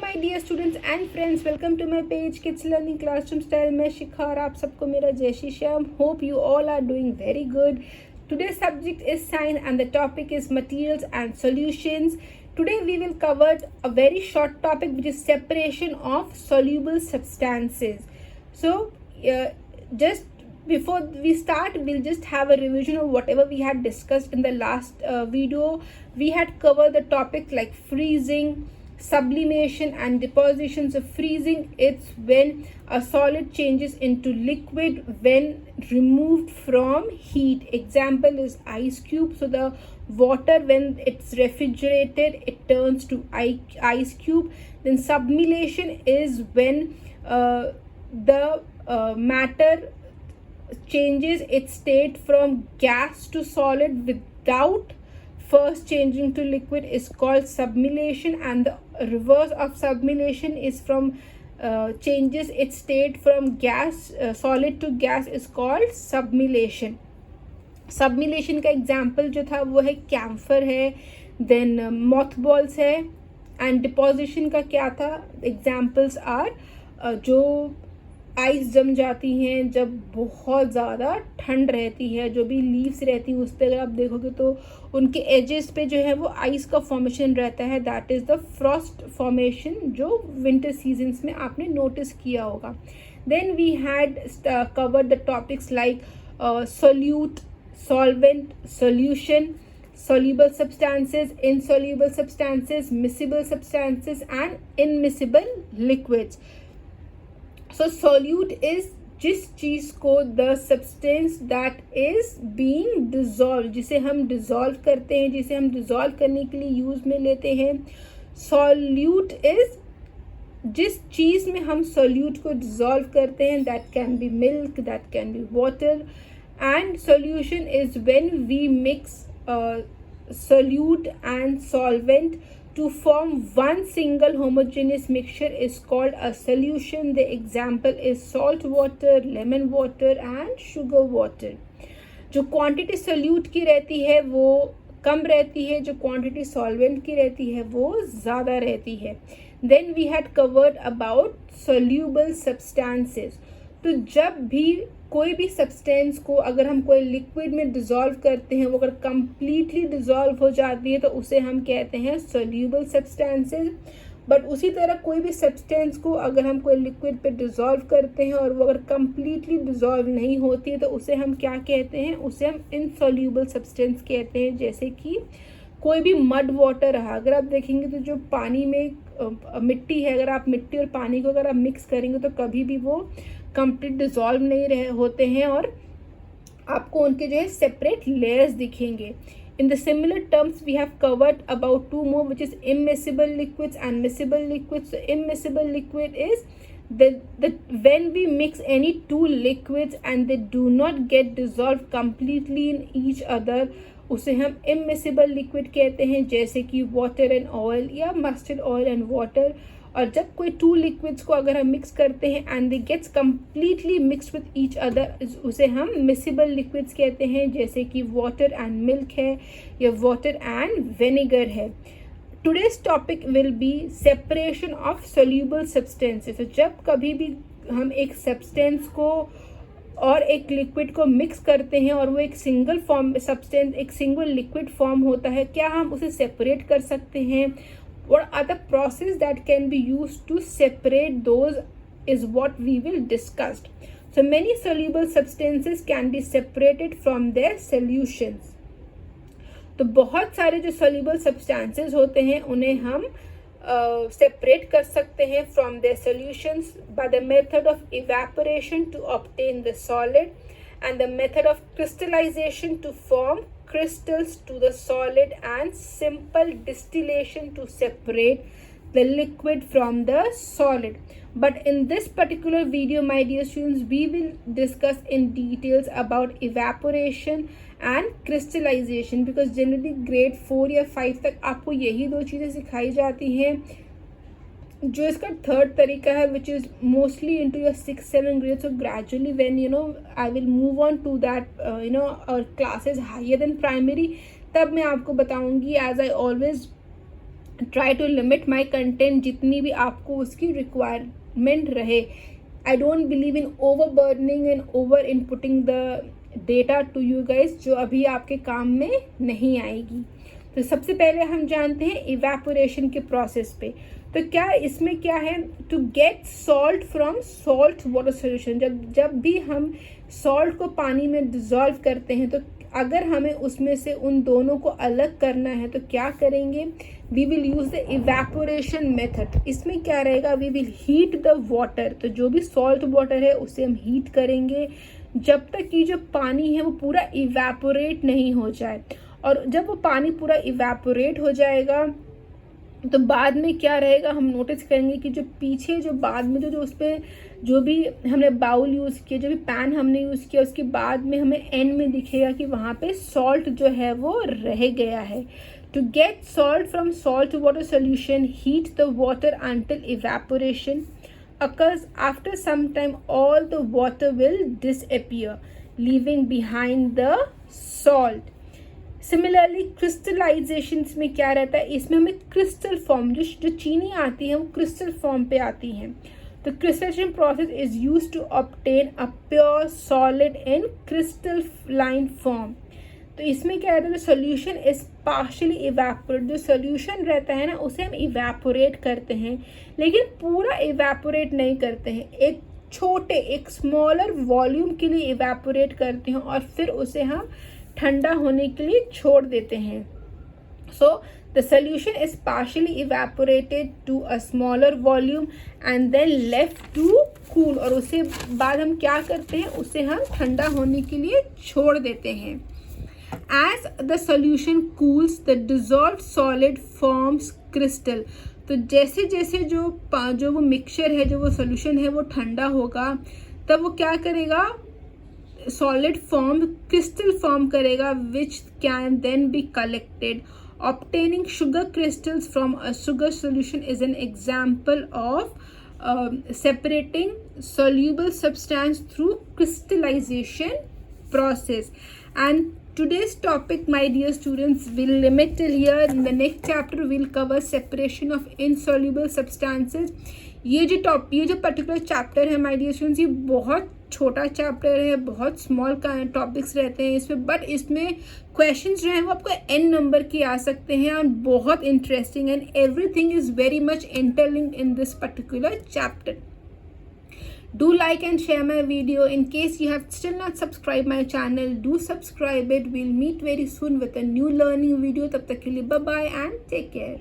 my dear students and friends, welcome to my page Kids Learning Classroom Style. मैं शिखा और आप सबको मेरा जय Shri Shyam. Hope you all are doing very good. Today's subject is science and the topic is materials and solutions. Today we will cover a very short topic which is separation of soluble substances. So just before we start, we'll just have a revision of whatever we had discussed in the last video. We had covered the topic like freezing, sublimation and deposition. So freezing, it's when a solid changes into liquid when removed from heat. Example is ice cube. So the water, when it's refrigerated, it turns to ice cube. Then sublimation is when the matter changes its state from gas to solid without first changing to liquid is called sublimation, and the reverse of sublimation is from changes its state from gas solid to gas is called sublimation. सबमिलेशन का example जो था वो है camphor है, then मॉथबॉल्स है. And deposition का क्या था? एग्जाम्पल्स आर जो आइस जम जाती हैं जब बहुत ज़्यादा ठंड रहती है, जो भी लीव्स रहती हैं उस पर अगर आप देखोगे तो उनके एजेस पे जो है वो आइस का फॉर्मेशन रहता है. That is the frost formation जो विंटर सीजन्स में आपने नोटिस किया होगा. Then we had covered the topics like solute, solvent, solution, soluble substances, insoluble substances, miscible substances and immiscible liquids. So solute is जिस चीज़ को the substance that is being dissolved, जिसे हम dissolve करते हैं, जिसे हम dissolve करने के लिए यूज़ में लेते हैं. solute is जिस चीज़ में हम solute को dissolve करते हैं. that can be milk, that can be water. And solution is when we mix solute and solvent to form one single homogeneous mixture is called a solution. The example is salt water, lemon water and sugar water. जो quantity solute की रहती है वो कम रहती है, जो quantity solvent की रहती है वो ज़्यादा रहती है. Then we had covered about soluble substances. तो जब भी कोई भी सब्सटेंस को अगर हम कोई लिक्विड में डिज़ोल्व करते हैं, वो अगर कम्प्लीटली डिज़ोल्व हो जाती है तो उसे हम कहते हैं सोल्यूबल सब्सटेंसेस. बट उसी तरह कोई भी सब्सटेंस को अगर हम कोई लिक्विड पे डिज़ोल्व करते हैं और वो अगर कम्प्लीटली डिज़ोल्व नहीं होती है तो उसे हम क्या कहते हैं? उसे हम इनसोल्यूबल सब्सटेंस कहते हैं. जैसे कि कोई भी मड वाटर रहा, अगर आप देखेंगे तो जो पानी में मिट्टी है, अगर आप मिट्टी और पानी को अगर आप मिक्स करेंगे तो कभी भी वो कंप्लीट डिज़ोल्व नहीं होते हैं और आपको उनके जो है सेपरेट लेयर्स दिखेंगे. In the similar terms we have covered about two more which is immiscible liquids and miscible liquids. Immiscible liquid is when we mix any two liquids and they do not get dissolved completely in each other, उसे हम immiscible liquid कहते हैं. जैसे कि water and oil या mustard oil and water. और जब कोई टू लिक्विड्स को अगर हम मिक्स करते हैं and they gets completely mixed with each other, उसे हम मिसिबल लिक्विड्स कहते हैं. जैसे कि वाटर एंड मिल्क है या वाटर एंड विनेगर है. Today's topic will be separation of soluble substances. जब कभी भी हम एक सब्सटेंस को और एक लिक्विड को मिक्स करते हैं और वो एक सिंगल फॉर्म सब्सटेंस, एक सिंगल लिक्विड फॉर्म होता है, क्या हम उसे सेपरेट कर सकते हैं? What are the process that can be used to separate those is what we will discuss. So many soluble substances can be separated from their solutions. तो बहुत सारे जो soluble substances होते हैं उन्हें हम separate कर सकते हैं from their solutions by the method of evaporation to obtain the solid and the method of crystallization to form crystals to the solid and simple distillation to separate the liquid from the solid. But in this particular video, my dear students, we will discuss in details about evaporation and crystallization, because generally grade 4 या 5 तक आपको यही दो चीज़ें सिखाई जाती हैं. जो इसका थर्ड तरीका है which is mostly into your 6-7 grade. So gradually when I will move on to that और क्लासेस हायर देन प्राइमरी, तब मैं आपको बताऊंगी. As I always try to limit my content जितनी भी आपको उसकी रिक्वायरमेंट रहे. I don't believe in over burdening and over inputting the data to you guys जो अभी आपके काम में नहीं आएगी. तो सबसे पहले हम जानते हैं इवेपोरेशन के प्रोसेस पे. तो क्या इसमें क्या है, to get salt from salt water solution. जब भी हम सॉल्ट को पानी में डिजॉल्व करते हैं तो अगर हमें उसमें से उन दोनों को अलग करना है तो क्या करेंगे, we will use the evaporation method. इसमें क्या रहेगा, we will heat the water. तो जो भी सॉल्ट वाटर है उसे हम हीट करेंगे जब तक कि जो पानी है वो पूरा इवेपोरेट नहीं हो जाए. और जब वो पानी पूरा इवेपोरेट हो जाएगा तो बाद में क्या रहेगा, हम नोटिस करेंगे कि जो पीछे जो बाद में जो उस पर जो भी हमने बाउल यूज़ किया, जो भी पैन हमने यूज़ किया, उसके बाद में हमें एंड में दिखेगा कि वहाँ पे सॉल्ट जो है वो रह गया है. To get salt from salt water solution, heat the water until evaporation occurs. After some time all the water will disappear, leaving behind the salt. Similarly crystallizations में क्या रहता है, इसमें हमें क्रिस्टल फॉर्म जो चीनी आती है वो क्रिस्टल फॉर्म पे आती है. तो crystallization process is used to obtain a pure solid in crystalline form. तो इसमें क्या रहता है, सोल्यूशन इज पार्शियली इवेपोरेट. जो सोल्यूशन रहता है ना उसे हम इवेपोरेट करते हैं लेकिन पूरा इवेपोरेट नहीं करते हैं, एक स्मॉलर वॉल्यूम के लिए इवेपोरेट करते हैं और फिर उसे हम ठंडा होने के लिए छोड़ देते हैं. So the solution is partially evaporated to a smaller volume and then left to cool. और उसके बाद हम क्या करते हैं, उसे हम ठंडा होने के लिए छोड़ देते हैं. As the solution cools, the dissolved solid forms crystal. तो जैसे जैसे जो वो मिक्सचर है, जो वो सोल्यूशन है वो ठंडा होगा तब वो क्या करेगा, सॉलिड फॉर्म क्रिस्टल फॉर्म करेगा which can then be collected. Obtaining sugar crystals from a sugar solution is an example of separating soluble substance through crystallization process. And today's topic, my dear students, will limit till here. In the next chapter we'll cover separation of insoluble substances. ये जो particular chapter है my dear students, ये बहुत छोटा chapter है, बहुत small topics रहते हैं इसमें, बट इसमें क्वेश्चंस जो हैं वो आपको n नंबर के आ सकते हैं और बहुत interesting and everything is very much interlinked in this particular chapter. Do like and share my video. In case you have still not subscribed my channel, do subscribe it. We'll meet very soon with a new learning video. तब तक के लिए bye bye and take care.